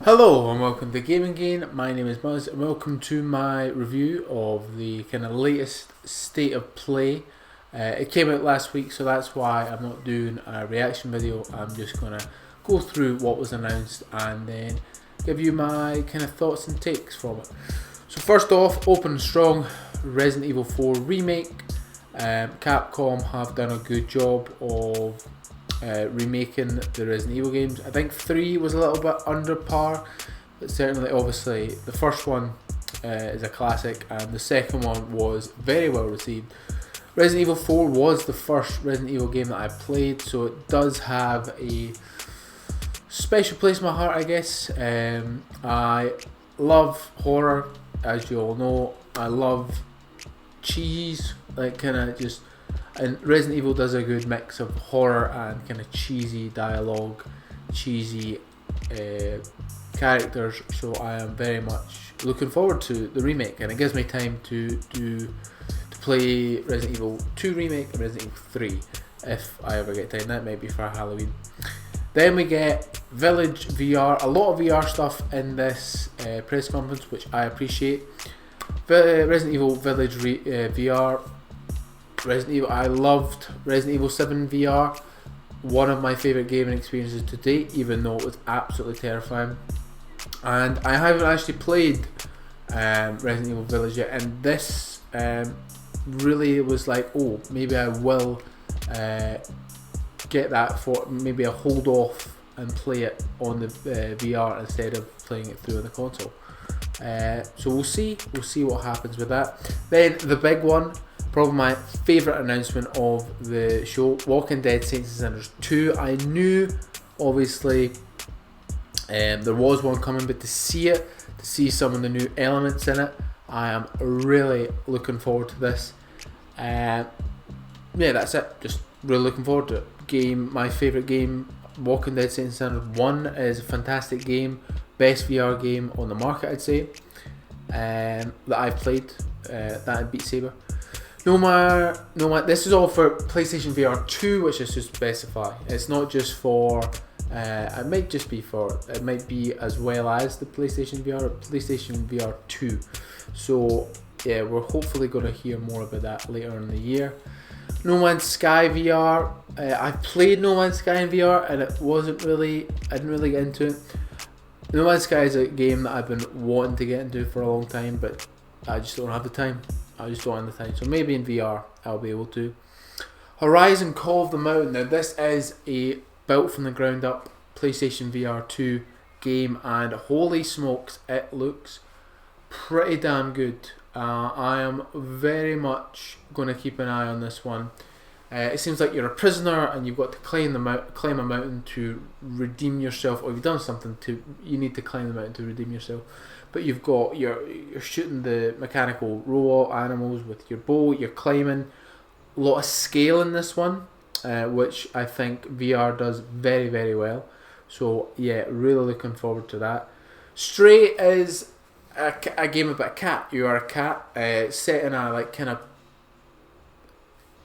Hello and welcome to Gaming Gain. My name is Muzz and welcome to my review of the kind of latest state of play. It came out last week, so that's why I'm not doing a reaction video. I'm just going to go through what was announced and then give you my kind of thoughts and takes from it. So first off, open and strong, Resident Evil 4 remake. Capcom have done a good job of remaking the Resident Evil games. I think 3 was a little bit under par, but certainly obviously the first one is a classic and the second one was very well received. Resident Evil 4 was the first Resident Evil game that I played, so it does have a special place in my heart, I guess. I love horror, as you all know. I love cheese, like kind of just, and Resident Evil does a good mix of horror and kind of cheesy dialogue, cheesy characters, so I am very much looking forward to the remake, and it gives me time to play Resident Evil 2 remake and Resident Evil 3 if I ever get time. That might be for Halloween. Then we get Village VR, a lot of VR stuff in this press conference, which I appreciate. Resident Evil Village VR. Resident Evil, I loved Resident Evil 7 VR, one of my favourite gaming experiences to date, even though it was absolutely terrifying. And I haven't actually played Resident Evil Village yet, and this really was like, oh, maybe I will get that for, maybe I'll hold off and play it on the VR instead of playing it through on the console. So we'll see what happens with that. Then the big one, probably my favourite announcement of the show, Walking Dead Saints and Sinners 2. I knew, obviously, there was one coming, but to see it, to see some of the new elements in it, I am really looking forward to this. Yeah, that's it. Just really looking forward to it. Game, my favourite game, Walking Dead Saints and Sinners 1 is a fantastic game. Best VR game on the market, I'd say, that I've played. That and Beat Saber. No matter, this is all for PlayStation VR 2, which is to specify. It's not just for, it might just be for, it might be as well as the PlayStation VR 2. So yeah, we're hopefully going to hear more about that later in the year. No Man's Sky VR. I played No Man's Sky in VR and it wasn't really, I didn't really get into it. No Man's Sky is a game that I've been wanting to get into for a long time, but I just don't have the time. So maybe in VR I'll be able to. Horizon Call of the Mountain. Now this is a built from the ground up PlayStation VR 2 game, and holy smokes, it looks pretty damn good. I am very much going to keep an eye on this one. It seems like you're a prisoner and you've got to climb a mountain to redeem yourself, or you've done something to, you need to climb the mountain to redeem yourself. But you've got, you're shooting the mechanical robot animals with your bow, you're climbing. A lot of scale in this one, which I think VR does very, very well. So yeah, really looking forward to that. Stray is a game about a cat. You are a cat, set in a like kind of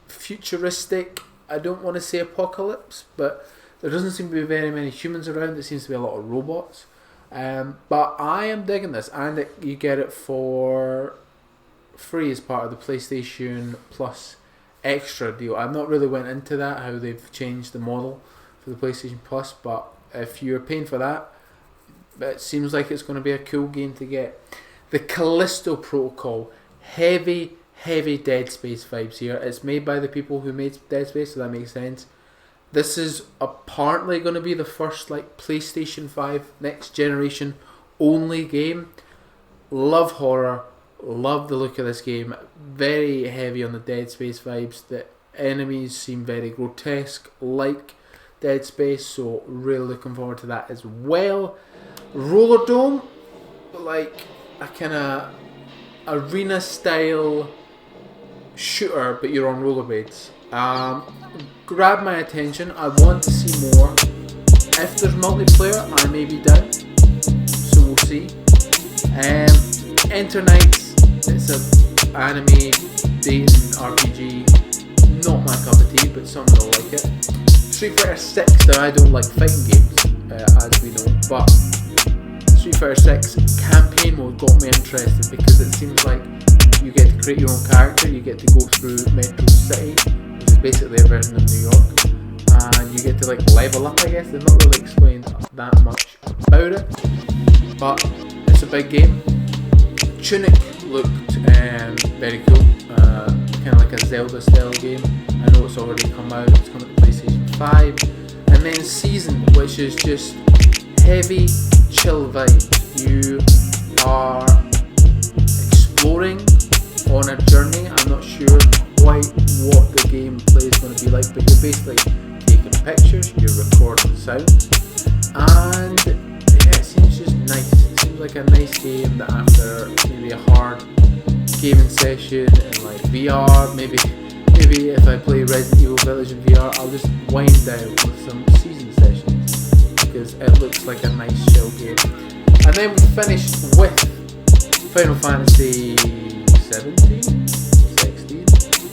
futuristic, I don't want to say apocalypse, but there doesn't seem to be very many humans around. There seems to be a lot of robots. But I am digging this, and you get it for free as part of the PlayStation Plus Extra deal. I've not really went into that, how they've changed the model for the PlayStation Plus, but if you're paying for that, it seems like it's going to be a cool game to get. The Callisto Protocol, heavy Dead Space vibes here. It's made by the people who made Dead Space, so that makes sense. This is apparently going to be the first like PlayStation 5 next generation only game. Love horror, love the look of this game. Very heavy on the Dead Space vibes. The enemies seem very grotesque, like Dead Space, so really looking forward to that as well. Roller Dome, like a kind of arena style shooter, but you're on rollerblades. Grab my attention. I want to see more. If there's multiplayer, I may be down, so we'll see. Enter Knights, it's an anime dating RPG, not my cup of tea, but some will like it. Street Fighter 6, now I don't like fighting games, as we know, but Street Fighter 6 campaign mode got me interested because it seems like you get to create your own character, you get to go through Metro City, which is basically a version of New York, and you get to like level up, I guess. They've not really explained that much about it, but it's a big game. Tunic looked very cool, kind of like a Zelda style game. I know it's already come out, it's coming to PlayStation 5. And then Season, which is just heavy, chill vibes. You are exploring on a journey. I'm not sure quite what the gameplay is going to be like, but you're basically taking pictures, you're recording sound, and yeah, it seems just nice. It seems like a nice game that after maybe a hard gaming session in like VR, maybe if I play Resident Evil Village in VR, I'll just wind down with some Season sessions because it looks like a nice chill game. And then we finished with Final Fantasy 17, 16.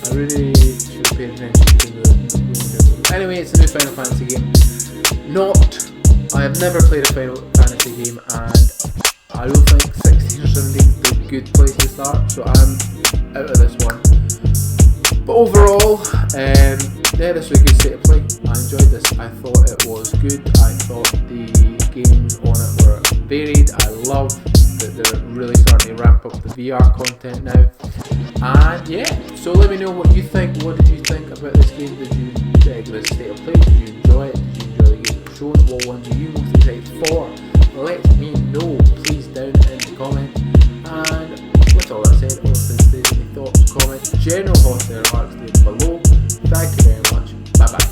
I really should have paid attention to the anyway, it's a new Final Fantasy game. I have never played a Final Fantasy game, and I don't think 16 or 17 is a good place to start, so I'm out of this one. But overall, yeah, this was a good state of play. I enjoyed this. I thought it was good. I thought the games on it were varied. I love that they're really starting to ramp up the VR content now. And yeah, so let me know what you think. What did you think about this game? Did you give it a state of play? Did you